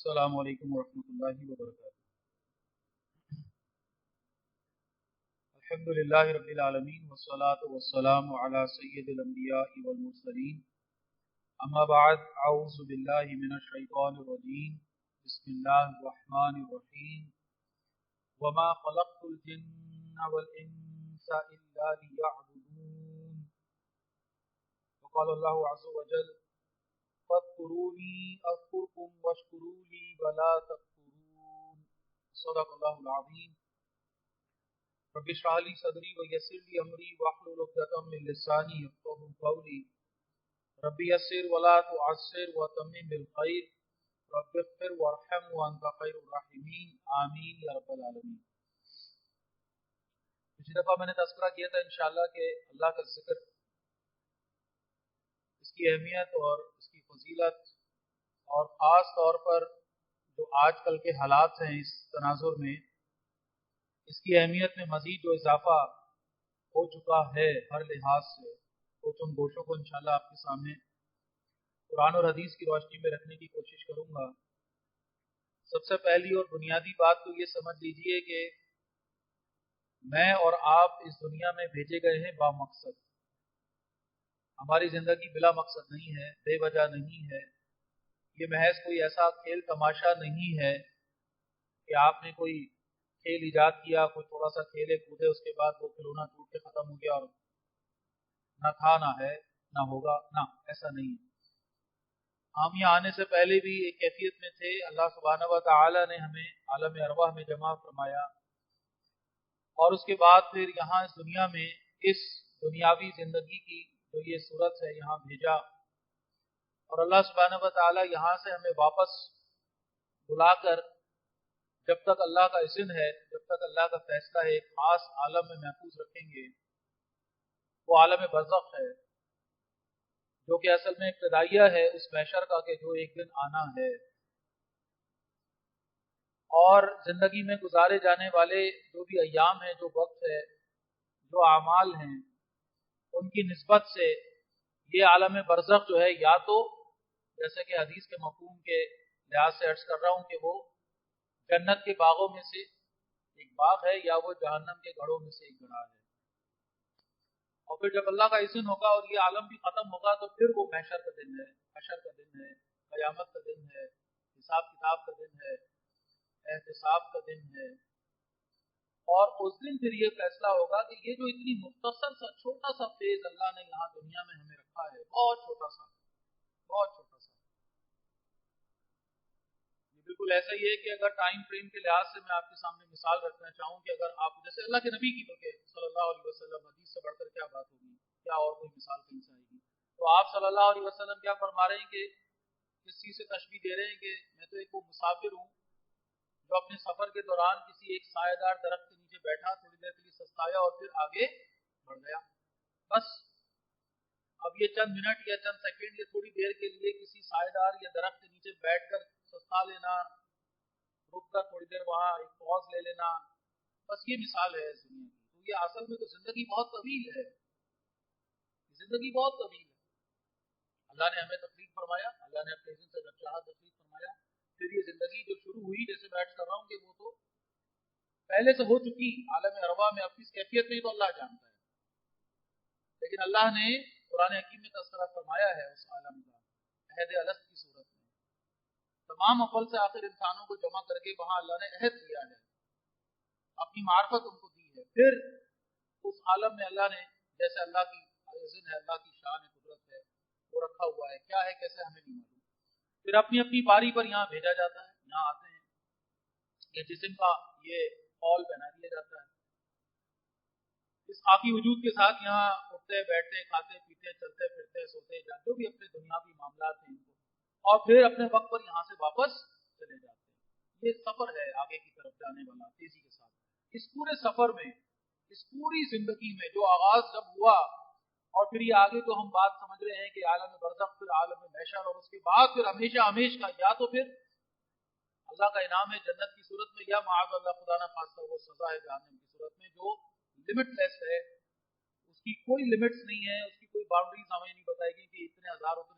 السلام علیکم ورحمۃ اللہ وبرکاتہ۔ الحمد للہ رب العالمین والصلاة والسلام علی سید الانبیاء والمرسلین، اما بعد، اعوذ باللہ من الشیطان الرجیم، بسم اللہ الرحمن الرحیم۔ وما خلقت الجن والانس الا لیعبدون، وقال اللہ عز وجل فاذکرونی اذکرکم واشکروا لی ولا تکفرون، صدق اللہ العظیم۔ رب اشرح لي صدري ويسر لي امري واحلل عقدة من لساني يفقهوا قولي، رب يسر ولا تعسر وتمم بالخير، رب اغفر وارحم وانت خير الراحمين، آمین یا رب العالمین۔ پچھلی دفعہ میں نے تذکرہ کیا تھا انشاءاللہ کہ اللہ کا ذکر، اس کی اہمیت اور اس کی فضیلت، اور خاص طور پر جو آج کل کے حالات ہیں اس تناظر میں، اس کی اہمیت میں مزید جو اضافہ ہو چکا ہے ہر لحاظ سے، کچھ ان گوشوں کو انشاءاللہ آپ کے سامنے قرآن اور حدیث کی روشنی میں رکھنے کی کوشش کروں گا۔ سب سے پہلی اور بنیادی بات تو یہ سمجھ لیجئے کہ میں اور آپ اس دنیا میں بھیجے گئے ہیں با مقصد۔ ہماری زندگی بلا مقصد نہیں ہے، بے وجہ نہیں ہے۔ یہ محض کوئی ایسا کھیل تماشا نہیں ہے کہ آپ نے کوئی کھیل ایجاد کیا، کوئی تھوڑا سا کھیلے کودے، اس کے بعد وہ کھلونا ٹوٹ کے ختم ہو گیا اور نہ تھا نہ ہے نہ ہوگا، نہ ایسا نہیں ہے۔ ہم یہاں آنے سے پہلے بھی ایک کیفیت میں تھے، اللہ سبحانہ و تعالی نے ہمیں عالم ارواح میں جمع فرمایا، اور اس کے بعد پھر یہاں اس دنیا میں اس دنیاوی زندگی کی جو یہ صورت ہے یہاں بھیجا، اور اللہ سبحانہ و تعالی یہاں سے ہمیں واپس بلا کر جب تک اللہ کا اذن ہے، جب تک اللہ کا فیصلہ ہے، ایک خاص عالم میں محفوظ رکھیں گے۔ وہ عالم برزخ ہے جو کہ اصل میں ابتدائیہ ہے اس محشر کا کہ جو ایک دن آنا ہے، اور زندگی میں گزارے جانے والے جو بھی ایام ہیں، جو وقت ہے، جو اعمال ہیں، ان کی نسبت سے یہ عالم برزخ جو ہے، یا تو جیسے کہ حدیث کے مفہوم کے لحاظ سے عرض کر رہا ہوں کہ وہ جنت کے باغوں میں سے ایک باغ ہے، یا وہ جہنم کے گڑھوں میں سے ایک گڑھا ہے۔ اور پھر جب اللہ کا اذن ہوگا اور یہ عالم بھی ختم ہوگا تو پھر وہ محشر کا دن ہے، حشر کا دن ہے، قیامت کا دن ہے، حساب کتاب کا دن ہے، احتساب کا دن ہے۔ اور اس دن پھر یہ فیصلہ ہوگا کہ یہ جو اتنی مختصر سا چھوٹا سا فیز اللہ نے یہاں دنیا میں ہمیں رکھا ہے، بہت چھوٹا سا، بہت چھوٹا سا، یہ بالکل ایسا ہی ہے کہ اگر ٹائم فریم کے لحاظ سے میں آپ کے سامنے مثال رکھنا چاہوں کہ اگر آپ جیسے اللہ کے نبی کی بلکہ صلی اللہ علیہ وسلم، حدیث سے بڑھ کر کیا بات ہوگی، کیا اور کوئی مثال کہیں سے آئے گی؟ تو آپ صلی اللہ علیہ وسلم کیا فرما رہے ہیں کہ کس چیز سے تشبیہ دے رہے ہیں کہ میں تو ایک وہ مسافر ہوں جو اپنے سفر کے دوران کسی ایک سایہ دار درخت کے نیچے بیٹھا، تھوڑی دیر کے لیے سستایا اور پھر آگے بڑھ گیا، بس۔ اب یہ چند منٹ یا چند سیکنڈ یا تھوڑی دیر کے لیے کسی سایہ دار یا درخت کے نیچے بیٹھ کر سستا لینا، رک کر تھوڑی دیر وہاں ایک پوز لے لینا، بس یہ مثال ہے اس دنیا کی۔ تو یہ اصل میں تو زندگی بہت طویل ہے، زندگی بہت طویل ہے۔ اللہ نے ہمیں تخلیق فرمایا، اللہ نے اپنے اذن سے جب چاہا تخلیق فرمایا، پھر یہ زندگی جو شروع ہوئی، جیسے میں عرض کر رہا ہوں کہ وہ تو پہلے سے ہو چکی، عالم ارواح میں اب کس کیفیت میں تو اللہ جانتا ہے، لیکن اللہ نے قرآن حکیم میں تذکرہ فرمایا ہے اس عالم کا عہد الست کی صورت میں، تمام اول سے آخر انسانوں کو جمع کر کے وہاں اللہ نے عہد کیا ہے، اپنی معرفت ان کو دی ہے۔ پھر اس عالم میں اللہ نے جیسے اللہ کی اذن ہے، اللہ کی شان ہے، قدرت ہے، وہ رکھا ہوا ہے، کیا ہے کیسے ہمیں نہیں معلوم۔ پھر اپنی اپنی باری پر یہاں بھیجا جاتا ہے، یہاں آتے ہیں، یہ جسم کا یہ خول پہنا دیا جاتا ہے، اس خاکی وجود کے ساتھ یہاں اٹھتے بیٹھتے کھاتے پیتے چلتے پھرتے سوتے جاتے، جو بھی اپنے دنیاوی معاملات ہیں ان کو، اور پھر اپنے وقت پر یہاں سے واپس چلے جاتے ہیں۔ یہ سفر ہے آگے کی طرف جانے والا تیزی کے ساتھ۔ اس پورے سفر میں، اس پوری زندگی میں جو آغاز جب ہوا، اور پھر یہ آگے تو ہم بات سمجھ رہے ہیں کہ عالم برزخ، پھر عالم محشر، اور اس کے بعد پھر ہمیشہ ہمیش کا، یا تو پھر اللہ کا انعام ہے جنت کی صورت میں، یا معاذ اللہ خدا نہ خواستہ وہ سزا ہے جہنم کی صورت میں، جو لمٹ لیس ہے، اس کی کوئی لمٹس نہیں ہے، اس کی کوئی باؤنڈریز ہمیں نہیں بتائے گی کہ اتنے ہزار اتنے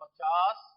50,000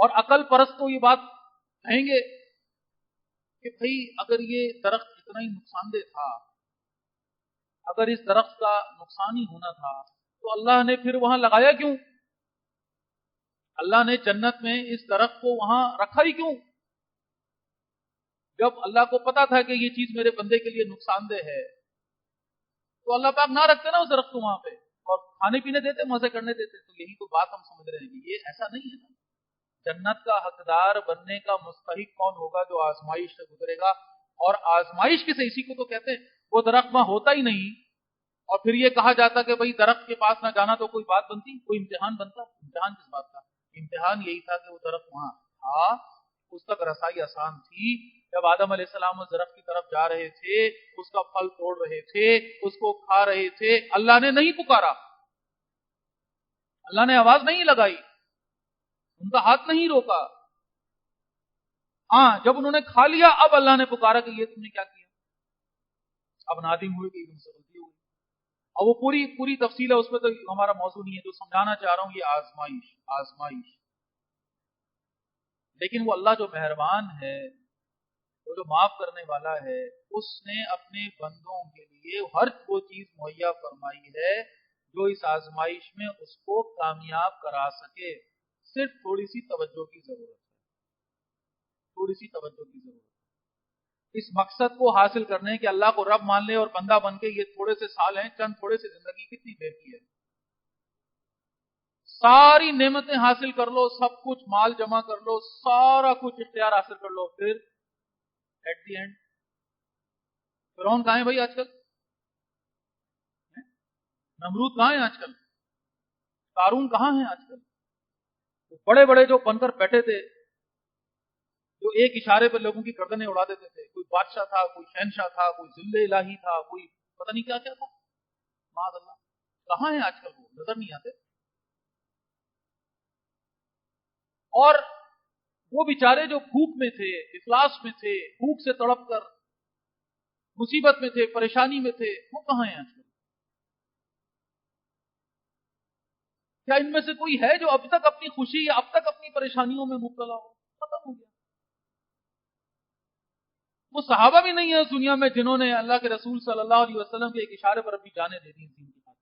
اور عقل پرست تو یہ بات کہیں گے کہ بھئی اگر یہ درخت اتنا ہی نقصان دہ تھا، اگر اس درخت کا نقصان ہی ہونا تھا تو اللہ نے پھر وہاں لگایا کیوں؟ اللہ نے جنت میں اس درخت کو وہاں رکھا ہی کیوں؟ جب اللہ کو پتا تھا کہ یہ چیز میرے بندے کے لیے نقصان دہ ہے تو اللہ پاک نہ رکھتے نا اس درخت کو وہاں پہ، اور کھانے پینے دیتے، مزے کرنے دیتے. تو یہی تو بات ہم سمجھ رہے ہیں کہ یہ ایسا نہیں ہے نا. جنت کا حقدار بننے کا مستحق کون ہوگا؟ جو آزمائش سے گزرے گا. اور آزمائش کسے؟ اسی کو تو کہتے ہیں. وہ درخت وہاں ہوتا ہی نہیں اور پھر یہ کہا جاتا کہ بھئی درخت کے پاس نہ جانا تو کوئی بات بنتی، کوئی امتحان بنتا؟ امتحان کس بات کا؟ امتحان یہی تھا کہ وہ درخت وہاں تھا، اس تک رسائی آسان تھی. جب آدم علیہ السلام اس درخت کی طرف جا رہے تھے، اس کا پھل توڑ رہے تھے، اس کو کھا رہے تھے، اللہ نے نہیں پکارا، اللہ نے آواز نہیں لگائی، ان کا ہاتھ نہیں روکا. ہاں جب انہوں نے کھا لیا اب اللہ نے پکارا کہ یہ تم نے کیا کیا. اب نادم ہوئے کہ تم سے غلطی ہو گئی. اور وہ پوری تفصیل ہے، اس پہ تو ہمارا موضوع نہیں ہے. جو سمجھانا چاہ رہا ہوں یہ آزمائش. لیکن وہ اللہ جو مہربان ہے، وہ جو معاف کرنے والا ہے، اس نے اپنے بندوں کے لیے ہر وہ چیز مہیا فرمائی ہے جو اس آزمائش میں اس کو کامیاب کرا سکے. صرف تھوڑی سی توجہ کی ضرورت ہے، تھوڑی سی توجہ کی ضرورت ہے اس مقصد کو حاصل کرنے کہ اللہ کو رب مان لے اور بندہ بن کے یہ تھوڑے سے سال ہیں، چند تھوڑے سے زندگی کتنی دیر کی ہے. ساری نعمتیں حاصل کر لو، سب کچھ مال جمع کر لو، سارا کچھ اختیار حاصل کر لو، پھر ایٹ دی اینڈ فرعون کہاں ہے بھائی آج کل؟ نمرود کہاں ہے آج کل؟ قارون کہاں ہے آج کل؟ بڑے بڑے جو بن کر بیٹھے تھے، جو ایک اشارے پر لوگوں کی گردنیں اڑا دیتے تھے، کوئی بادشاہ تھا، کوئی شہنشاہ تھا، کوئی ذل الہی تھا، کوئی پتہ نہیں کیا کیا تھا، معاذ اللہ. کہاں ہیں آج کل؟ وہ نظر نہیں آتے. اور وہ بیچارے جو بھوک میں تھے، افلاس میں تھے، بھوک سے تڑپ کر مصیبت میں تھے، پریشانی میں تھے، وہ کہاں ہیں آج کل؟ کیا ان میں سے کوئی ہے جو اب تک اپنی خوشی یا اب تک اپنی پریشانیوں میں مبتلا ہو؟ ختم ہو گیا. وہ صحابہ بھی نہیں ہے اس دنیا میں جنہوں نے اللہ کے رسول صلی اللہ علیہ وسلم کے ایک اشارے پر اپنی جانیں دے دی دین کی خاطر.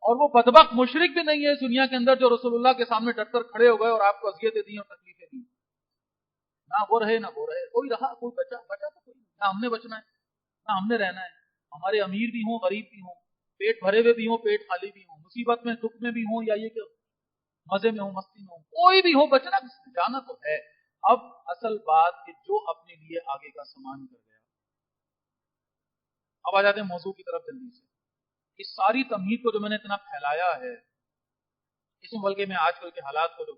اور وہ بدبخت مشرک بھی نہیں ہے اس دنیا کے اندر جو رسول اللہ کے سامنے ڈٹ کر کھڑے ہو گئے اور آپ کو اذیتیں دی اور تکلیفیں دی. نہ وہ رہے نہ وہ رہے، کوئی رہا کوئی بچا تو کوئی نہ. ہم نے بچنا ہے نہ ہم نے رہنا ہے. ہمارے امیر بھی ہوں، غریب بھی ہوں، پیٹ بھرے ہوئے بھی ہوں، پیٹ خالی بھی ہوں، مصیبت میں دکھ میں بھی ہوں یا یہ کہ مزے میں ہوں، مستی میں ہوں، کوئی بھی ہو، بچنا کس نے؟ جانا تو ہے. اب اصل بات کہ جو اپنے لیے آگے کا سامان کر گیا. اب آ جاتے ہیں موضوع کی طرف جلدی سے. اس ساری تمہید کو جو میں نے اتنا پھیلایا ہے، اس میں بلکہ میں آج کل کے حالات کو جو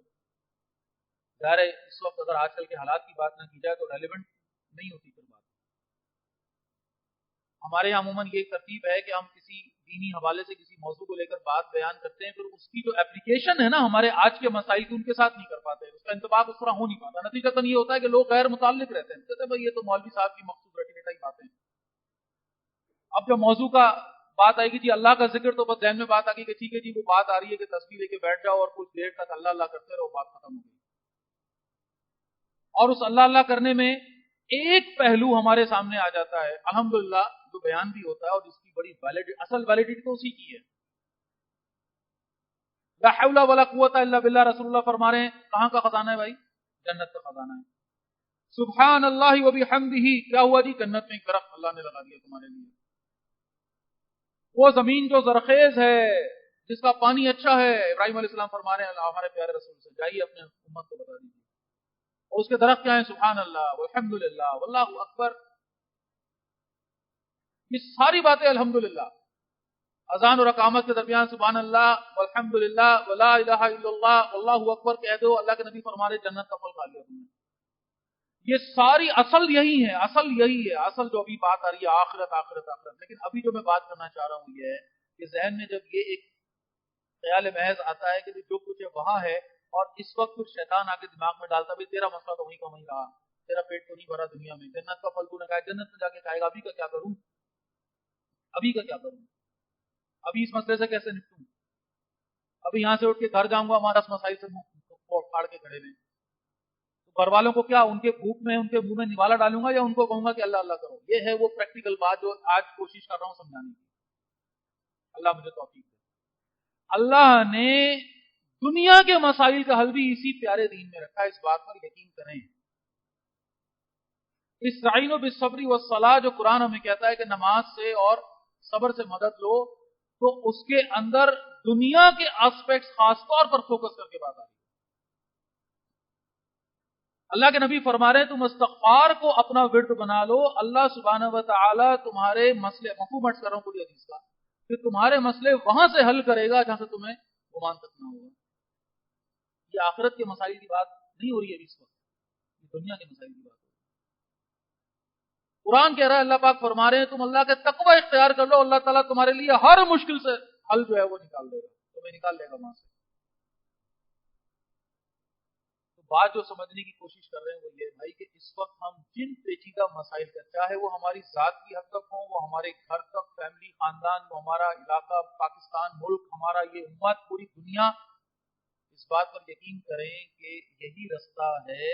ظاہر ہے اس وقت اگر آج کل کے حالات کی بات نہ کی جائے تو ریلیونٹ نہیں ہوتی پھر بات. ہمارے یہاں عموماً یہ ترتیب ہے کہ ہم کسی دینی حوالے سے کسی موضوع کو لے کر بات بیان کرتے ہیں، پھر اس کی جو اپلیکیشن ہے نا ہمارے آج کے مسائل کی، ان کے ساتھ نہیں کر پاتے، اس کا انتباہ اس طرح ہو نہیں پاتا. نتیجتاً یہ ہوتا ہے کہ لوگ غیر متعلق رہتے ہیں، کہتے ہیں بھائی یہ تو مولوی صاحب کی مخصوص رٹی رٹائی باتیں ہیں. اب جب موضوع کا بات آئے گی جی اللہ کا ذکر، تو بس ذہن میں بات آ گئی کہ ٹھیک ہے جی وہ بات آ رہی ہے کہ تسبیح لے کے بیٹھ جاؤ اور کچھ دیر تک اللہ اللہ کرتے رہو، بات ختم ہو گئی. اور اس اللہ اللہ کرنے میں ایک پہلو ہمارے سامنے آ جاتا ہے الحمدللہ، جو بیان بھی ہوتا ہے اور جس کی بڑی اصل ویلیڈیٹی تو اسی کی ہے. لا حول ولا قوت الا باللہ، رسول اللہ فرما رہے ہیں کہاں کا خزانہ ہے بھائی؟ جنت کا خزانہ ہے. سبحان اللہ و بحمدہ، کیا ہوا جی؟ جنت میں ایک درخت اللہ نے لگا دیا تمہارے لیے. وہ زمین جو زرخیز ہے، جس کا پانی اچھا ہے، ابراہیم علیہ السلام فرما رہے ہیں اللہ ہمارے پیارے رسول سے جائیے اپنے امت کو بتا دیجیے. اور اس کے درخت کیا ہیں؟ سبحان اللہ والحمدللہ واللہ اکبر. یہ ساری باتیں الحمدللہ. اذان اور اقامت کے درمیان سبحان اللہ والحمدللہ ولا الہ الا اللہ واللہ اکبر کہہ دو، اللہ کے نبی فرما رہے جنت کا پھل کھا لیا تم نے. یہ ساری اصل یہی ہے، اصل یہی ہے، اصل جو ابھی بات آ رہی ہے آخرت آخرت آخرت. لیکن ابھی جو میں بات کرنا چاہ رہا ہوں یہ ہے کہ ذہن میں جب یہ ایک خیال محض آتا ہے کہ جو کچھ ہے وہاں ہے، اور اس وقت کچھ شیطان آ کے دماغ میں ڈالتا بھی تیرا مسئلہ تو وہیں کا وہیں رہا، تیرا پیٹ تو نہیں بھرا دنیا میں، جنت کا پھل تو نے کہا جنت میں جا کے کھائے گا، ابھی کا کیا کروں، ابھی کا کیا کروں، ابھی اس مسئلے سے کیسے نپٹوں، ابھی یہاں سے اٹھ کے گھر جاؤں گا وہاں 10 مسائل سے منہ پھاڑ کے کھڑے ہوئے. گھر والوں کو کیا ان کے بھوک میں ان کے منہ میں نوالا ڈالوں گا یا ان کو کہوں گا کہ اللہ اللہ کرو؟ یہ ہے وہ پریکٹیکل بات جو آج کوشش کر رہا ہوں سمجھانے کی. اللہ مجھے توفیق دے. اللہ نے دنیا کے مسائل کا حل بھی اسی پیارے دین میں رکھا ہے، اس بات پر یقین کریں. استعینوا بالصبر والصلاۃ جو قرآن ہمیں کہتا ہے کہ نماز سے اور صبر سے مدد لو، تو اس کے اندر دنیا کے آسپیکٹس خاص طور پر فوکس کر کے بات آ رہی ہے. اللہ کے نبی فرما رہے ہیں تم استغفار کو اپنا ورد بنا لو، اللہ سبحانہ و تعالی تمہارے مسئلے، مفہوم کر رہا ہوں پوری حدیث کا، کہ تمہارے مسئلے وہاں سے حل کرے گا جہاں سے تمہیں گمان تک نہ ہوگا. یہ آخرت کے مسائل کی بات نہیں ہو رہی ہے اس وقت، یہ دنیا کے مسائل کی بات ہو رہی ہے. قرآن کہہ رہا ہے، اللہ پاک فرما رہے ہیں تم اللہ کے تقوی اختیار کر لو، اللہ تعالیٰ تمہارے لیے ہر مشکل سے حل جو ہے وہ نکال دے گا، تمہیں نکال لے گا وہاں سے. تو بات جو سمجھنے کی کوشش کر رہے ہیں وہ یہ بھائی کہ اس وقت ہم جن پیچیدہ مسائل کا، چاہے وہ ہماری ذات کی حد تک ہوں، وہ ہمارے گھر تک، فیملی، خاندان، وہ ہمارا علاقہ، پاکستان ملک، ہمارا یہ امت، پوری دنیا، اس بات پر یقین کریں کہ یہی رستہ ہے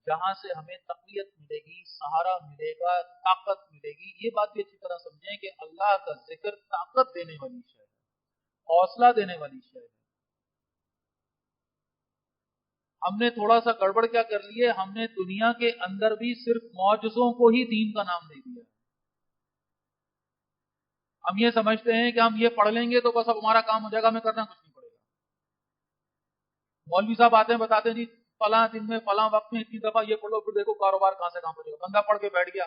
جہاں سے ہمیں تقویت ملے گی، سہارا ملے گا، طاقت ملے گی. یہ بات بھی اچھی طرح سمجھیں کہ اللہ کا ذکر طاقت دینے والی شے ہے، حوصلہ دینے والی شے ہے. ہم نے تھوڑا سا گڑبڑ کیا کر لی ہے، ہم نے دنیا کے اندر بھی صرف معجزوں کو ہی دین کا نام دے دیا. ہم یہ سمجھتے ہیں کہ ہم یہ پڑھ لیں گے تو بس اب ہمارا کام ہو جائے گا، ہمیں کرنا کچھ نہیں پڑے گا. مولوی صاحب آتے ہیں بتاتے ہیں جی فلاں دن میں فلاں وقت میں اتنی دفعہ یہ پڑھو، پھر دیکھو کاروبار کہاں سے کہاں پہنچے گا. بندہ پڑھ کے بیٹھ گیا،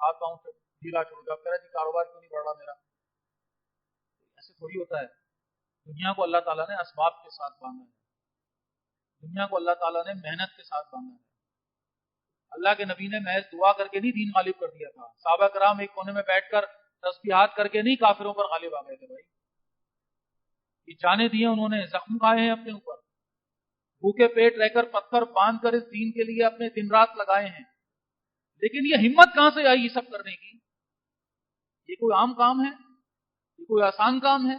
ہاتھ پاؤں سے ڈھیلا چھوڑ گیا، کہہ رہا جی کاروبار کیوں نہیں بڑھ رہا میرا. ایسے تھوڑی ہوتا ہے. دنیا کو اللہ تعالیٰ نے اسباب کے ساتھ باندھا ہے، دنیا کو اللہ تعالیٰ نے محنت کے ساتھ باندھا ہے. اللہ کے نبی نے محض دعا کر کے نہیں دین غالب کر دیا تھا. صحابہ کرام ایک کونے میں بیٹھ کر تسبیحات کر کے نہیں کافروں پر غالب آ گئے تھے. بھائی یہ جانے دیے انہوں نے، زخم کھائے ہیں اپنے اوپر، بھوکے پیٹ رہ کر پتھر باندھ کر اس دین کے لیے اپنے دن رات لگائے ہیں. لیکن یہ ہمت کہاں سے آئی یہ سب کرنے کی؟ یہ کوئی عام کام ہے؟ یہ کوئی آسان کام ہے؟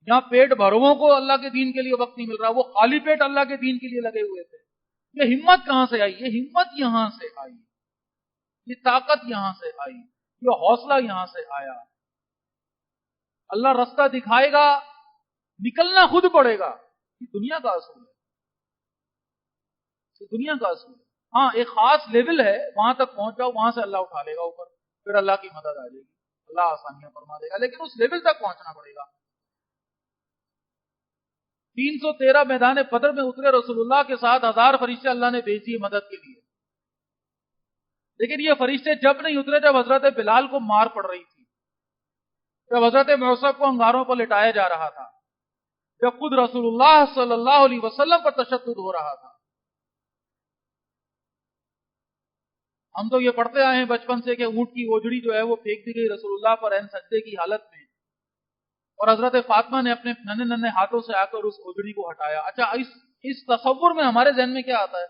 یہاں پیٹ بھرووں کو اللہ کے دین کے لیے وقت نہیں مل رہا، وہ خالی پیٹ اللہ کے دین کے لیے لگے ہوئے تھے. یہ ہمت کہاں سے آئی؟ یہ ہمت یہاں سے آئی، یہ طاقت یہاں سے آئی، یہ حوصلہ یہاں سے آیا. اللہ رستہ دکھائے گا، نکلنا خود پڑے گا. یہ دنیا کا اصول ہے، یہ دنیا کا اصول ہے. ہاں ایک خاص لیول ہے، وہاں تک پہنچ جاؤ، وہاں سے اللہ اٹھا لے گا اوپر، پھر اللہ کی مدد آ جائے گی، اللہ آسانیاں فرما دے گا. لیکن اس لیول تک پہنچنا پڑے گا. 313 میدان بدر میں اترے رسول اللہ کے ساتھ 1000 فرشتے اللہ نے بھیج دیے مدد کے لیے. لیکن یہ فرشتے جب نہیں اترے جب حضرت بلال کو مار پڑ رہی تھی، جب حضرت موصب کو انگاروں پر لٹایا جا رہا تھا، جب خود رسول اللہ صلی اللہ علیہ وسلم پر تشدد ہو رہا تھا. ہم تو یہ پڑھتے آئے ہیں بچپن سے کہ اونٹ کی اوجڑی جو ہے وہ پھینک دی گئی رسول اللہ پر عین سجدے کی حالت میں، اور حضرت فاطمہ نے اپنے ننھے ننھے ہاتھوں سے آ کر اس اوجڑی کو ہٹایا. اچھا اس تصور میں ہمارے ذہن میں کیا آتا ہے؟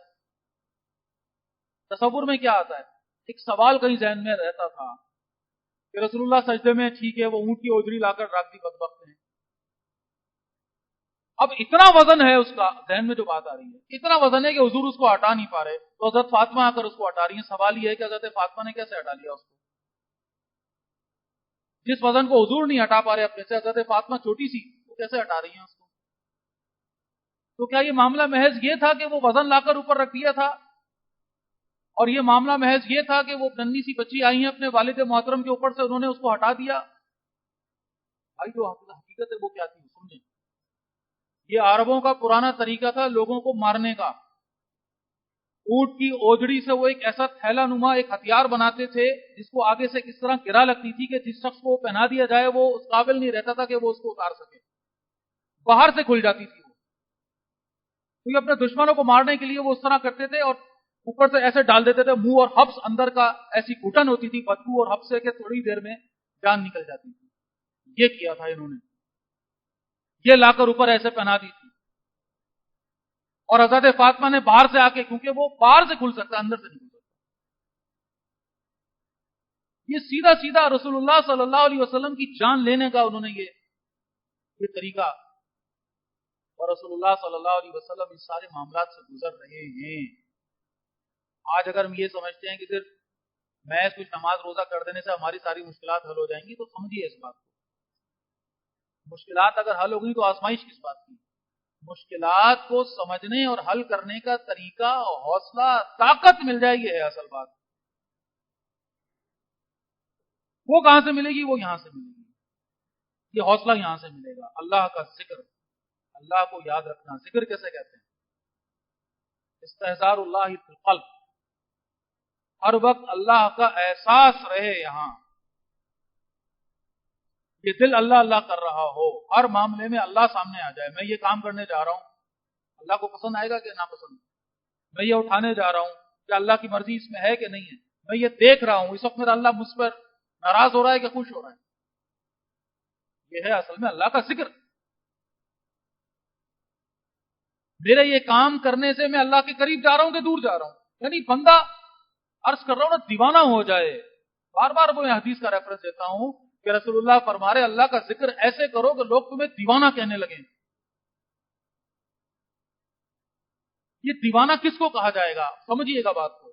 تصور میں کیا آتا ہے؟ ایک سوال کہیں ذہن میں رہتا تھا کہ رسول اللہ سجدے میں، ٹھیک ہے وہ اونٹ کی اوجڑی لا کر رکھ دی بدبخت نے، اب اتنا وزن ہے اس کا، ذہن میں جو بات آ رہی ہے اتنا وزن ہے کہ حضور اس کو ہٹا نہیں پا رہے، تو حضرت فاطمہ آ کر اس کو ہٹا رہی ہیں. سوال یہ ہے کہ حضرت فاطمہ نے کیسے ہٹا لیا اس کو؟ جس وزن کو حضور نہیں ہٹا پا رہے اپنے سے، حضرت فاطمہ چھوٹی سی، وہ کیسے ہٹا رہی ہیں اس کو؟ تو کیا یہ معاملہ محض یہ تھا کہ وہ وزن لا کر اوپر رکھ دیا تھا، اور یہ معاملہ محض یہ تھا کہ وہ ننھی سی بچی آئی ہیں اپنے والد محترم کے اوپر سے، انہوں نے اس کو ہٹا دیا؟ بھائی جو حقیقت ہے وہ کیا تھی سمجھیں. یہ عربوں کا پرانا طریقہ تھا لوگوں کو مارنے کا. اونٹ کی اوجڑی سے وہ ایک ایسا تھیلا نما ایک ہتھیار بناتے تھے جس کو آگے سے کس طرح گرا لگتی تھی کہ جس شخص کو پہنا دیا جائے وہ اس قابل نہیں رہتا تھا کہ وہ اس کو اتار سکے، باہر سے کھل جاتی تھی وہ. تو یہ اپنے دشمنوں کو مارنے کے لیے وہ اس طرح کرتے تھے، اور اوپر سے ایسے ڈال دیتے تھے منہ اور حبس اندر کا، ایسی گھٹن ہوتی تھی بدبو اور حبس سے کہ تھوڑی دیر میں جان نکل جاتی تھی. یہ کیا تھا انہوں نے، یہ لا کر اوپر ایسے پہنا دی تھی. اور حضرت فاطمہ نے باہر سے آ کے، کیونکہ وہ باہر سے کھل سکتا اندر سے نہیں کھل سکتا، یہ سیدھا سیدھا رسول اللہ صلی اللہ علیہ وسلم کی جان لینے کا انہوں نے یہ طریقہ اور رسول اللہ صلی اللہ علیہ وسلم اس سارے معاملات سے گزر رہے ہیں. آج اگر ہم یہ سمجھتے ہیں کہ صرف محض کچھ نماز روزہ کر دینے سے ہماری ساری مشکلات حل ہو جائیں گی، تو سمجھیے اس بات کو. مشکلات اگر حل ہوگی تو آزمائش کس بات کی؟ مشکلات کو سمجھنے اور حل کرنے کا طریقہ، حوصلہ، طاقت مل جائے، یہ ہے اصل بات. وہ کہاں سے ملے گی؟ وہ یہاں سے ملے گی. یہ حوصلہ یہاں سے ملے گا. اللہ کا ذکر، اللہ کو یاد رکھنا. ذکر کیسے کہتے ہیں؟ استحضار اللہ فی القلب. ہر وقت اللہ کا احساس رہے یہاں، یہ دل اللہ اللہ کر رہا ہو، ہر معاملے میں اللہ سامنے آ جائے. میں یہ کام کرنے جا رہا ہوں، اللہ کو پسند آئے گا کہ ناپسند؟ میں یہ اٹھانے جا رہا ہوں، کہ اللہ کی مرضی اس میں ہے کہ نہیں ہے؟ میں یہ دیکھ رہا ہوں، اس وقت میرا اللہ مجھ پر ناراض ہو رہا ہے کہ خوش ہو رہا ہے؟ یہ ہے اصل میں اللہ کا ذکر. میرے یہ کام کرنے سے میں اللہ کے قریب جا رہا ہوں کہ دور جا رہا ہوں؟ یعنی بندہ، عرض کر رہا ہوں نا، دیوانہ ہو جائے. بار بار میں حدیث کا ریفرنس دیتا ہوں کہ رسول اللہ فرما رہے اللہ کا ذکر ایسے کرو کہ لوگ تمہیں دیوانہ کہنے لگیں. یہ دیوانہ کس کو کہا جائے گا؟ سمجھیے گا بات کو،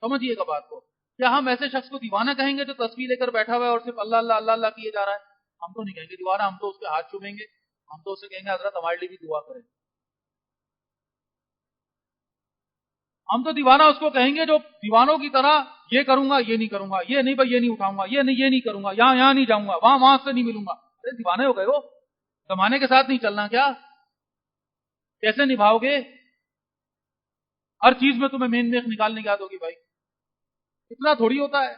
سمجھیے گا بات کو. کیا ہم ایسے شخص کو دیوانہ کہیں گے جو تسبیح لے کر بیٹھا ہوا ہے اور صرف اللہ اللہ اللہ اللہ کیے جا رہا ہے؟ ہم تو نہیں کہیں گے دیوانہ. ہم تو اس کے ہاتھ چومیں گے، ہم تو اسے کہیں گے حضرت ہمارے لیے بھی دعا کریں. ہم تو دیوانہ اس کو کہیں گے جو دیوانوں کی طرح یہ کروں گا، یہ نہیں کروں گا، یہ نہیں بھائی، یہ نہیں اٹھاؤں گا، یہ نہیں کروں گا، یہاں نہیں جاؤں گا، وہاں سے نہیں ملوں گا. ارے دیوانے ہو گئے ہو. زمانے کے ساتھ نہیں چلنا کیا؟ کیسے نبھاؤ گے؟ ہر چیز میں تمہیں مین میخ نکالنے کی عادت ہوگی. بھائی اتنا تھوڑی ہوتا ہے،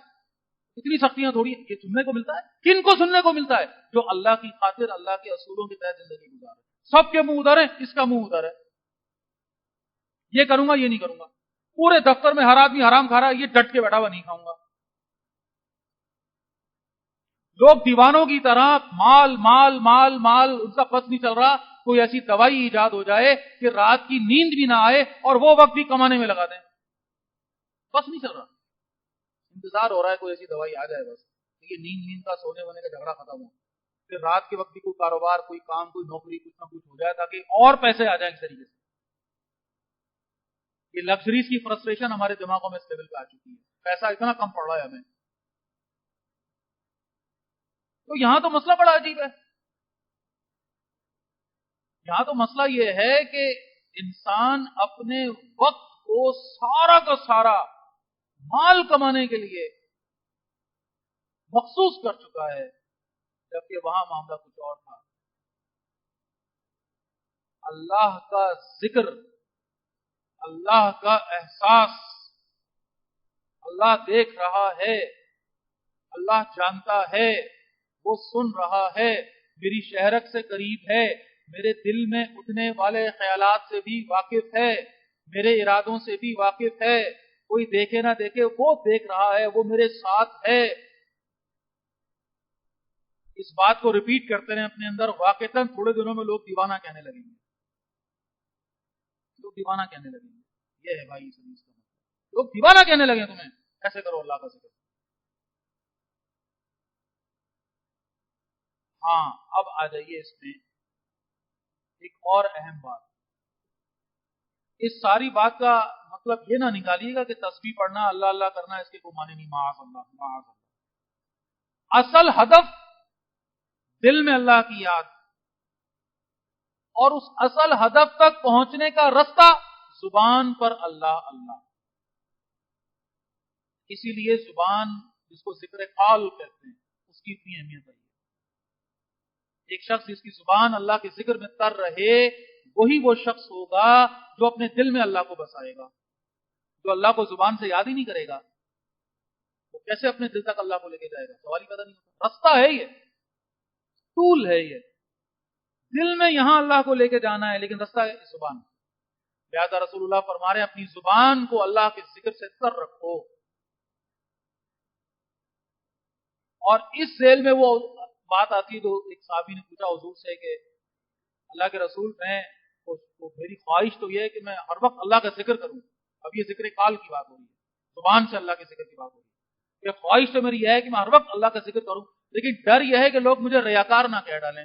اتنی سختیاں تھوڑی. یہ سننے کو ملتا ہے. کن کو سننے کو ملتا ہے؟ جو اللہ کی خاطر اللہ کے اصولوں کے تحت زندگی گزارے. سب کے منہ ادھر ہے، اس کا منہ ادھر ہے. یہ کروں گا، یہ نہیں کروں گا. پورے دفتر میں ہر آدمی حرام کھا رہا ہے، یہ ڈٹ کے بیٹھا ہوا نہیں کھاؤں گا. لوگ دیوانوں کی طرح مال مال مال مال، ان کا بس نہیں چل رہا. کوئی ایسی دوائی ایجاد ہو جائے کہ رات کی نیند بھی نہ آئے اور وہ وقت بھی کمانے میں لگا دیں. بس نہیں چل رہا. انتظار ہو رہا ہے کوئی ایسی دوائی آ جائے بس یہ نیند کا، سونے وونے کا جھگڑا ختم ہو. پھر رات کے وقت بھی کوئی کاروبار، کوئی کام، کوئی نوکری، کچھ نہ کچھ ہو جائے تاکہ اور پیسے آ جائیں اس طریقے سے. یہ لگژریز کی فرسٹریشن ہمارے دماغوں میں اس لیول پہ آ چکی ہے. پیسہ اتنا کم پڑ رہا ہے ہمیں. تو یہاں تو مسئلہ بڑا عجیب ہے. یہاں تو مسئلہ یہ ہے کہ انسان اپنے وقت کو سارا کا سارا مال کمانے کے لیے مخصوص کر چکا ہے، جبکہ وہاں معاملہ کچھ اور تھا. اللہ کا ذکر، اللہ کا احساس، اللہ دیکھ رہا ہے، اللہ جانتا ہے، وہ سن رہا ہے، میری شہرت سے قریب ہے، میرے دل میں اٹھنے والے خیالات سے بھی واقف ہے، میرے ارادوں سے بھی واقف ہے. کوئی دیکھے نہ دیکھے وہ دیکھ رہا ہے، وہ میرے ساتھ ہے. اس بات کو ریپیٹ کرتے رہیں اپنے اندر، واقعتاً تھوڑے دنوں میں لوگ دیوانہ کہنے لگیں گے. لوگ دیوانہ کہنے لگیں گے. یہ ہے بھائی اس حدیث کا مطلب. لوگ دیوانہ کہنے لگے تمہیں ایسے کرو اللہ کا ذکر. ہاں اب آ جائیے اس میں ایک اور اہم بات. اس ساری بات کا مطلب یہ نہ نکالیے گا کہ تسبیح پڑھنا، اللہ اللہ کرنا اس کے کوئی معنی نہیں. معاذ اللہ، معاذ اللہ. اصل ہدف دل میں اللہ کی یاد، اور اس اصل ہدف تک پہنچنے کا رستہ زبان پر اللہ اللہ. اسی لیے زبان، جس کو ذکر قال کہتے ہیں، اس کی اتنی اہمیت ہے. ایک شخص جس کی زبان اللہ کے ذکر میں تر رہے، وہی وہ شخص ہوگا جو اپنے دل میں اللہ کو بسائے گا. جو اللہ کو زبان سے یاد ہی نہیں کرے گا، وہ کیسے اپنے دل تک اللہ کو لے کے جائے گا؟ سوال ہی پیدا نہیں ہوتا. رستہ ہے یہ، ٹول ہے یہ. دل میں یہاں اللہ کو لے کے جانا ہے، لیکن رستہ ہے زبان. لہذا رسول اللہ فرما رہے ہیں اپنی زبان کو اللہ کے ذکر سے تر رکھو. اور اس ذیل میں وہ بات آتی ہے جو ایک صحابی نے پوچھا حضور سے کہ اللہ کے رسول، میری خواہش تو یہ ہے کہ میں ہر وقت اللہ کا ذکر کروں. اب یہ ذکر قال کی بات ہو رہی ہے، زبان سے اللہ کے ذکر کی بات ہو رہی ہے. یہ خواہش تو میری یہ ہے کہ میں ہر وقت اللہ کا ذکر کروں، لیکن ڈر یہ ہے کہ لوگ مجھے ریاکار نہ کہہ ڈالیں.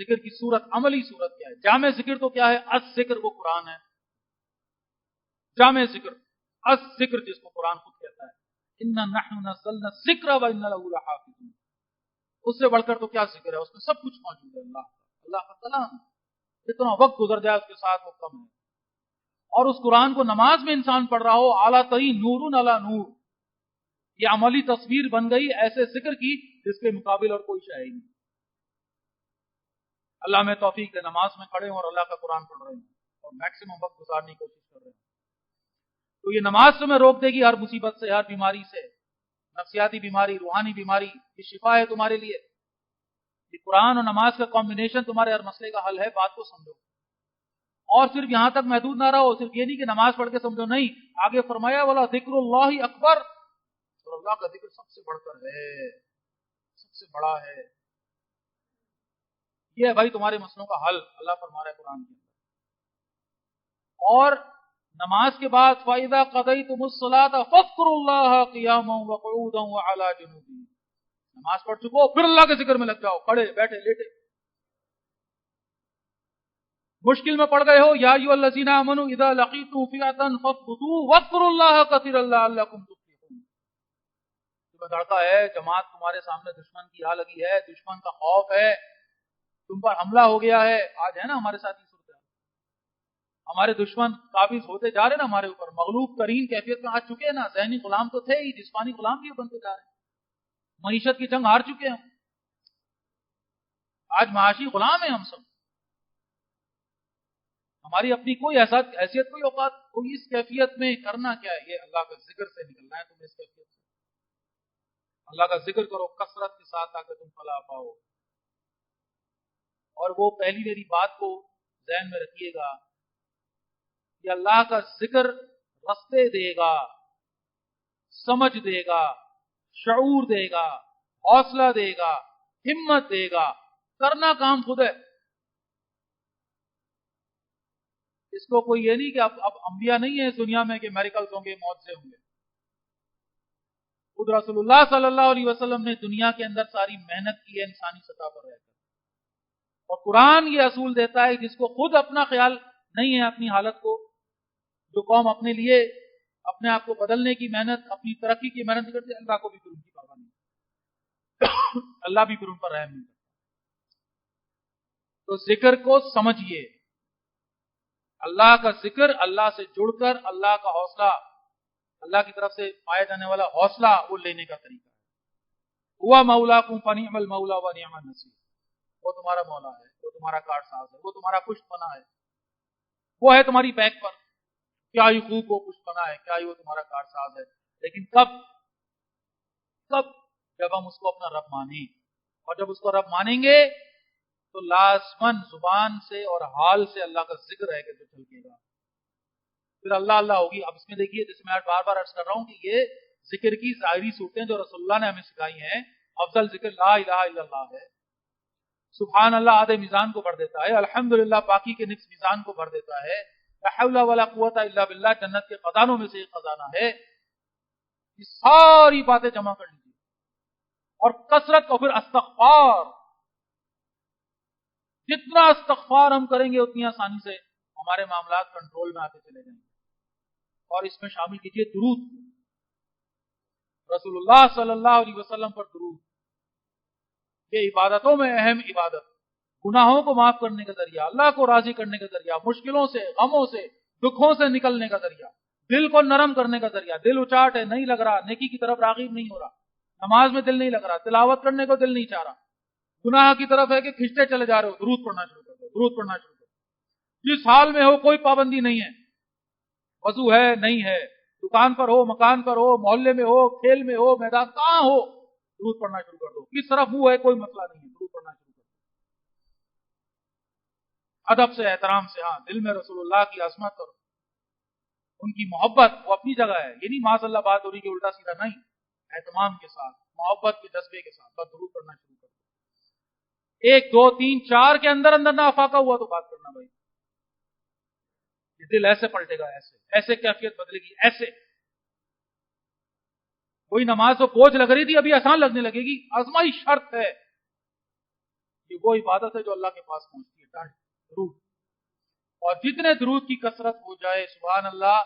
ذکر کی صورت، عملی صورت کیا ہے؟ جامع ذکر تو کیا ہے؟ الذکر، وہ قرآن ہے، جامع ذکر الذکر جس کو قرآن خود کہتا ہے، اِنَّا نَحْنُ نَزَّلْنَا الذِّکْرَ وَإِنَّا لَهُ لَحَافِظُونَ۔ اس سے بڑھ کر تو کیا ذکر ہے؟ اس میں سب کچھ موجود ہے، اللہ کا کلام، اتنا وقت گزر جائے اس کے ساتھ وہ کم ہے۔ اور اس قرآن کو نماز میں انسان پڑھ رہا ہو، اعلیٰ ترین نور علی نور، یہ عملی تصویر بن گئی ایسے ذکر کی جس کے مقابل اور کوئی شے ہی نہیں۔ اللہ میں توفیق دے، نماز میں کھڑے ہوں اور اللہ کا قرآن پڑھ رہے ہیں اور میکسیمم وقت گزارنے کی کوشش کر رہے ہیں، تو یہ نماز تمہیں روک دے گی ہر مصیبت سے، ہر بیماری سے، نفسیاتی بیماری، روحانی بیماری، یہ شفا ہے تمہارے لیے۔ یہ قرآن اور نماز کا کمبینیشن تمہارے ہر مسئلے کا حل ہے، بات کو سمجھو۔ اور صرف یہاں تک محدود نہ رہو، صرف یہ نہیں کہ نماز پڑھ کے سمجھو، نہیں، آگے فرمایا والا ذکر اللہ اکبر، اور اللہ کا ذکر سب سے بڑھ کر ہے، سب سے بڑا ہے۔ یہ ہے بھائی تمہارے مسئلوں کا حل، اللہ فرما رہا ہے قرآن کے اندر۔ اور نماز کے بعد فَإِذَا قَضَيْتُمُ الصَّلَاةَ فَاذْكُرُوا اللَّهَ قِيَامًا وَقُعُودًا وَعَلَى جُنُوبِهِمْ۔ نماز پڑھ چکو پھر اللہ کے ذکر میں لگ جاؤ، کھڑے بیٹھے لیٹے۔ مشکل میں پڑ گئے ہو، یا ایھا الذین آمنوا اذا لقیتم فئۃ فاثبتوا واذکروا اللہ کثیرا لعلکم تفلحون۔ تمہیں ڈرتا ہے، جماعت تمہارے سامنے دشمن کی آ لگی ہے، دشمن کا خوف ہے، تم پر حملہ ہو گیا ہے۔ آج ہے نا ہمارے ساتھ یہ صورت ہے، ہمارے دشمن قابض ہوتے جا رہے نا ہمارے اوپر، مغلوب ترین کیفیت میں آ چکے نا، ذہنی غلام تو تھے ہی، جسمانی غلام بھی بنتے جا رہے ہیں، معیشت کی جنگ ہار چکے ہیں، آج معاشی غلام ہیں ہم سب، ہماری اپنی کوئی حیثیت، کوئی اوقات، کوئی اس کیفیت میں کرنا کیا ہے؟ یہ اللہ کا ذکر سے نکلنا ہے تمہیں، اس کیفیت سے اللہ کا ذکر کرو کثرت کے ساتھ تاکہ تم فلاح پاؤ۔ اور وہ پہلی میری بات کو ذہن میں رکھیے گا کہ اللہ کا ذکر رستے دے گا، سمجھ دے گا، شعور دے گا، حوصلہ دے گا، ہمت دے گا، کرنا کام خود ہے۔ اس کو کوئی یہ نہیں کہ اب انبیاء نہیں ہیں اس دنیا میں کہ میریکلز ہوں گے، معجزے ہوں گے۔ خود رسول اللہ صلی اللہ علیہ وسلم نے دنیا کے اندر ساری محنت کی ہے انسانی سطح پر رہ کر، اور قرآن یہ اصول دیتا ہے جس کو خود اپنا خیال نہیں ہے اپنی حالت کو، جو قوم اپنے لیے اپنے آپ کو بدلنے کی محنت، اپنی ترقی کی محنت کرتی ہے، اللہ کو بھی پھر ان کی پرواہ نہیں، اللہ بھی پھر ان پر رحم نہیں کرتا۔ تو ذکر کو سمجھیے، اللہ کا ذکر، اللہ سے جڑ کر اللہ کا حوصلہ، اللہ کی طرف سے پائے جانے والا حوصلہ وہ لینے کا طریقہ ہے۔ ہوا مولاکم فنعم المولا ونعم النصیر، وہ تمہارا مولا ہے، وہ تمہارا کارڈ ساز ہے، وہ تمہارا پشت پناہ ہے، وہ ہے تمہاری بیک پر، کیا ہی خوب وہ پشت پناہ ہے، کیا ہی وہ تمہارا کارڈ ساز ہے، لیکن کب جب ہم اس کو اپنا رب مانیں، اور جب اس کو رب مانیں گے تو لازماً زبان سے اور حال سے اللہ کا ذکر ہے کہ جو چھلکے گا، پھر اللہ اللہ ہوگی۔ اب اس میں دیکھیے، جیسے میں بار بار عرض کر رہا ہوں کہ یہ ذکر کی ظاہری صورتیں جو رسول اللہ نے ہمیں سکھائی ہیں، افضل ذکر لا الہ الا اللہ ہے، سبحان اللہ آدھے میزان کو بڑھ دیتا ہے، الحمدللہ باقی کے نصف میزان کو بڑھ دیتا ہے، لا حول ولا قوت الا باللہ جنت کے خزانوں میں سے ایک خزانہ ہے۔ یہ ساری باتیں جمع کر لیجیے، اور کثرت اور پھر استغفار، جتنا استغفار ہم کریں گے اتنی آسانی سے ہمارے معاملات کنٹرول میں آتے چلے جائیں گے۔ اور اس میں شامل کیجیے درود، رسول اللہ صلی اللہ علیہ وسلم پر درود، یہ عبادتوں میں اہم عبادت، گناہوں کو معاف کرنے کا ذریعہ، اللہ کو راضی کرنے کا ذریعہ، مشکلوں سے، غموں سے، دکھوں سے نکلنے کا ذریعہ، دل کو نرم کرنے کا ذریعہ۔ دل اچاٹ ہے، نہیں لگ رہا، نیکی کی طرف راغب نہیں ہو رہا، نماز میں دل نہیں لگ رہا، تلاوت کرنے کو دل نہیں چاہ رہا، گناہ کی طرف ہے کہ کھنچتے چلے جا رہے ہو، درود پڑھنا شروع کر دو، درود پڑھنا شروع کر دو۔ جس حال میں ہو کوئی پابندی نہیں ہے، وضو ہے نہیں ہے، دکان پر ہو، مکان پر ہو، محلے میں ہو، کھیل میں ہو، میدان کہاں ہو، درود پڑھنا شروع کر دو۔ کس طرف منہ ہے کوئی مسئلہ نہیں ہے، درود پڑھنا شروع کر دو، ادب سے، احترام سے۔ ہاں، دل میں رسول اللہ کی عظمت اور ان کی محبت وہ اپنی جگہ ہے، یہ نہیں معاذ اللہ بات ہو رہی کہ الٹا سیدھا، نہیں، اہتمام کے ساتھ، محبت کے جذبے کے ساتھ بس درود پڑھنا شروع کر دو۔ 1 2 3 4 کے اندر اندر نہ افاقہ ہوا تو بات کرنا بھائی، یہ دل ایسے پلٹے گا، ایسے کیفیت بدلے گی، ایسے کوئی نماز تو بوجھ لگ رہی تھی ابھی آسان لگنے لگے گی، آزمائی شرط ہے، یہ وہ عبادت ہے جو اللہ کے پاس پہنچتی ہے، درود۔ اور جتنے درود کی کثرت ہو جائے سبحان اللہ،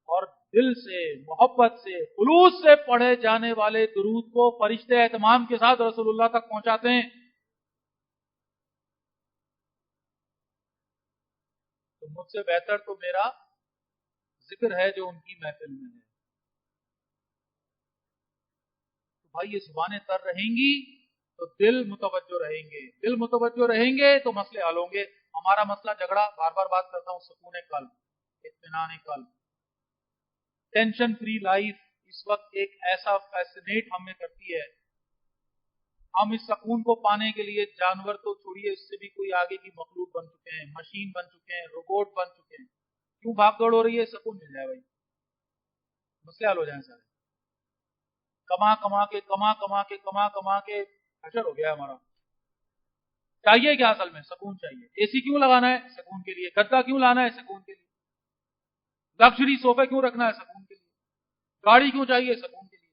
اور دل سے محبت سے خلوص سے پڑھے جانے والے درود کو فرشتے اہتمام کے ساتھ رسول اللہ تک پہنچاتے ہیں۔ تو مجھ سے بہتر تو میرا ذکر ہے جو ان کی محفل میں ہے۔ تو بھائی یہ زبانیں تر رہیں گی تو دل متوجہ رہیں گے، دل متوجہ رہیں گے تو مسئلے حل ہوں گے۔ ہمارا مسئلہ جھگڑا، بار بار بات کرتا ہوں، سکون قلب، اطمینان قلب، ٹینشن فری لائف اس وقت ایک ایسا فیسنیٹ ہمیں کرتی ہے۔ ہم اس سکون کو پانے کے لیے جانور تو چھوڑیے، اس سے بھی کوئی آگے کی مخلوق بن چکے ہیں، مشین بن چکے ہیں، روبوٹ بن چکے ہیں۔ کیوں بھاگ دوڑ ہو رہی ہے؟ سکون مل جائے بھائی، مسئلے حل ہو جائیں سارے۔ کما کما کے حشر ہو گیا ہمارا۔ چاہیے کیا اصل میں؟ سکون چاہیے۔ اے سی کیوں لگانا ہے؟ سکون کے لیے۔ گدا کیوں لانا ہے؟ سکون کے لیے۔ لگژری صوفے کیوں رکھنا ہے؟ سکون کے لیے۔ گاڑی کیوں چاہیے؟ سکون کے لیے۔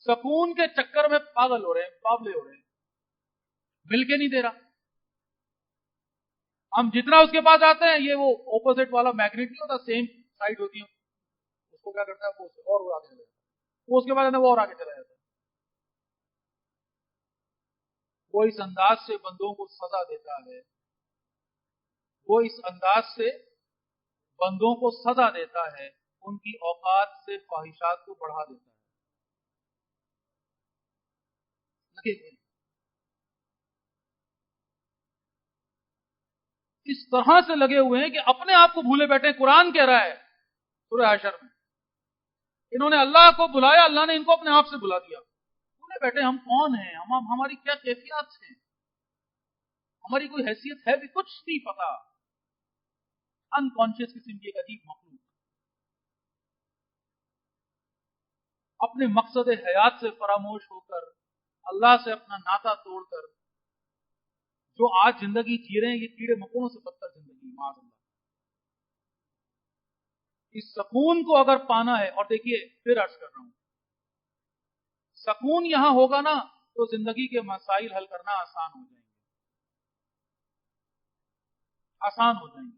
سکون کے چکر میں پاگل ہو رہے ہیں، پاگلے ہو رہے ہیں، مل کے نہیں دے رہا۔ ہم جتنا اس کے پاس آتے ہیں، یہ وہ اپوزٹ والا میگنیٹ نہیں ہوتا، سیم سائڈ ہوتی ہے، اس کو کیا کرتا ہے وہ اور آگے چلا جاتا ہے، وہ اس کے بعد وہ اور آگے چلا جاتا ہے۔ وہ اس انداز سے بندوں کو سزا دیتا ہے، وہ اس انداز سے بندوں کو سزا دیتا ہے، ان کی اوقات سے خواہشات کو بڑھا دیتا ہے۔ اس طرح سے لگے ہوئے ہیں کہ اپنے آپ کو بھولے بیٹھے۔ قرآن کہہ رہا ہے سورہ حشر میں، انہوں نے اللہ کو بلایا، اللہ نے ان کو اپنے آپ سے بلا دیا۔ بھولے بیٹھے ہم کون ہیں، ہماری کیا کیفیات ہیں، ہماری کوئی حیثیت ہے بھی کچھ نہیں پتا۔ انکانشیس قسم کی ایک عجیب مخلوق، اپنے مقصد حیات سے فراموش ہو کر، اللہ سے اپنا ناطا توڑ کر جو آج زندگی جی رہے ہیں، یہ کیڑے مکوڑوں سے بدتر زندگی، معاذ اللہ۔ اس سکون کو اگر پانا ہے، اور دیکھیے پھر عرض کر رہا ہوں، سکون یہاں ہوگا نا تو زندگی کے مسائل حل کرنا آسان ہو جائیں گے، آسان ہو جائیں گے۔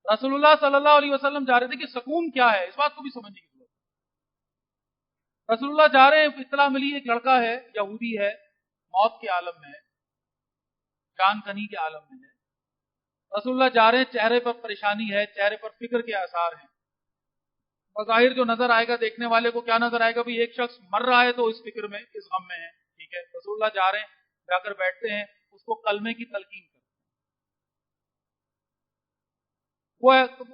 رسول اللہ صلی اللہ علیہ وسلم جا رہے تھے کہ سکون کیا ہے، اس بات کو بھی سمجھنے کی ضرورت ہے۔ رسول اللہ جا رہے ہیں، اطلاع ملی ایک لڑکا ہے، یہودی ہے، موت کے عالم میں ہے، جان کنی کے عالم میں ہے۔ رسول اللہ جا رہے ہیں، چہرے پر پریشانی ہے، چہرے پر فکر کے آثار ہیں۔ بظاہر جو نظر آئے گا دیکھنے والے کو کیا نظر آئے گا؟ بھی ایک شخص مر رہا ہے تو اس فکر میں، اس غم میں ہے، ٹھیک ہے۔ رسول اللہ جا رہے ہیں، جا کر بیٹھتے ہیں، اس کو کلمے کی تلقین کرتے ہیں۔ وہ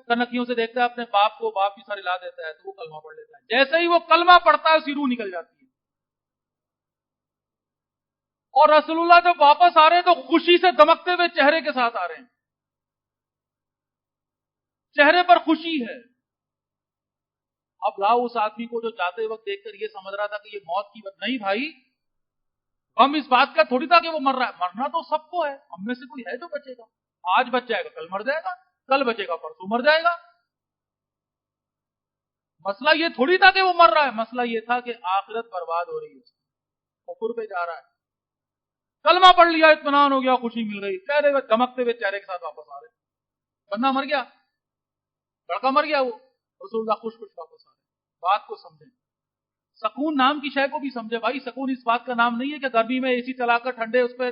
کنکیوں سے دیکھتا ہے اپنے باپ کو، باپ کی ساری لا دیتا ہے تو وہ کلمہ پڑھ لیتا ہے۔ جیسے ہی وہ کلمہ پڑھتا ہے اس کی روح نکل جاتی ہے۔ اور رسول اللہ جب واپس آ رہے ہیں تو خوشی سے دمکتے ہوئے چہرے کے ساتھ آ رہے ہیں، چہرے پر خوشی ہے۔ اب لاؤ اس آدمی کو جو جاتے وقت دیکھ کر یہ سمجھ رہا تھا کہ یہ موت کی وجہ نہیں، بھائی ہم اس بات کا تھوڑی تھا کہ وہ مر رہا ہے، مرنا تو سب کو ہے، ہم میں سے کوئی ہے جو بچے گا؟ آج بچ جائے گا کل مر جائے گا، کل بچے گا پرسوں مر جائے گا۔ مسئلہ یہ تھوڑی تھا کہ وہ مر رہا ہے، مسئلہ یہ تھا کہ آخرت برباد ہو رہی ہے، کفر پہ جا رہا ہے۔ کلمہ پڑھ لیا، اطمینان ہو گیا، خوشی مل گئی، چہرے میں دمکتے ہوئے چہرے کے ساتھ واپس آ رہے ہیں۔ بندہ مر گیا، لڑکا مر گیا، وہ رسول اللہ خوش خوش واپس آ رہے ہیں۔ بات کو سمجھیں، سکون نام کی شے کو بھی سمجھے بھائی۔ سکون اس بات کا نام نہیں ہے کہ گرمی میں اے سی چلا کر ٹھنڈے اس پہ،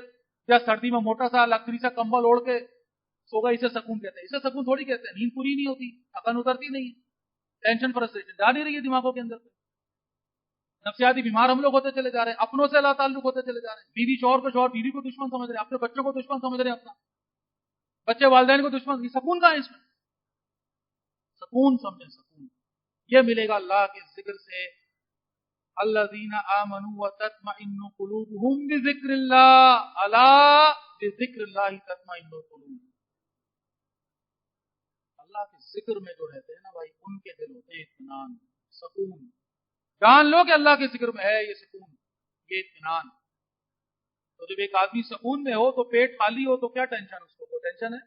یا سردی میں موٹا سا لکڑی سا کمبل اوڑھ کے سو گئے، اسے سکون کہتے ہیں۔ اسے سکون تھوڑی کہتے ہیں، نیند پوری نہیں ہوتی، تھکن اترتی نہیں، ٹینشن فرسٹریشن جا نہیں رہی ہے دماغوں کے اندر پہ، نفسیاتی بیمار ہم لوگ ہوتے چلے جا رہے ہیں، اپنوں سے لا تعلق ہوتے چلے جا رہے ہیں، بیوی شوہر کو شوہر بیوی کو دشمن سمجھ رہے ہیں، اپنے بچوں کو دشمن سمجھ رہے ہیں، اپنا بچے والدین کو دشمن۔ یہ سکون کہاں ہے اس میں؟ سکون سمجھیں، سکون یہ ملے گا اللہ کے ذکر سے۔ الذین آمنوا وتطمئن قلوبهم بذکر اللہ، الا بذکر اللہ تطمئن القلوب۔ اللہ کے ذکر میں جو رہتے ہیں نا بھائی، ان کے دل ہوتے ہیں اطمینان، سکون۔ جان لو کہ اللہ کے ذکر میں ہے یہ سکون، یہ اطمینان۔ تو جب ایک آدمی سکون میں ہو تو پیٹ خالی ہو تو کیا ٹینشن اس کو؟ کوئی ٹینشن ہے؟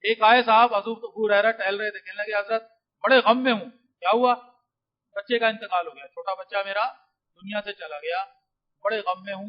ایک آئے صاحب حضرت ابو ہریرہ ٹہل رہے تھے، کہنے لگے حضرت بڑے غم میں ہوں۔ کیا ہوا؟ بچے کا انتقال ہو گیا، چھوٹا بچہ میرا دنیا سے چلا گیا، بڑے غم میں ہوں،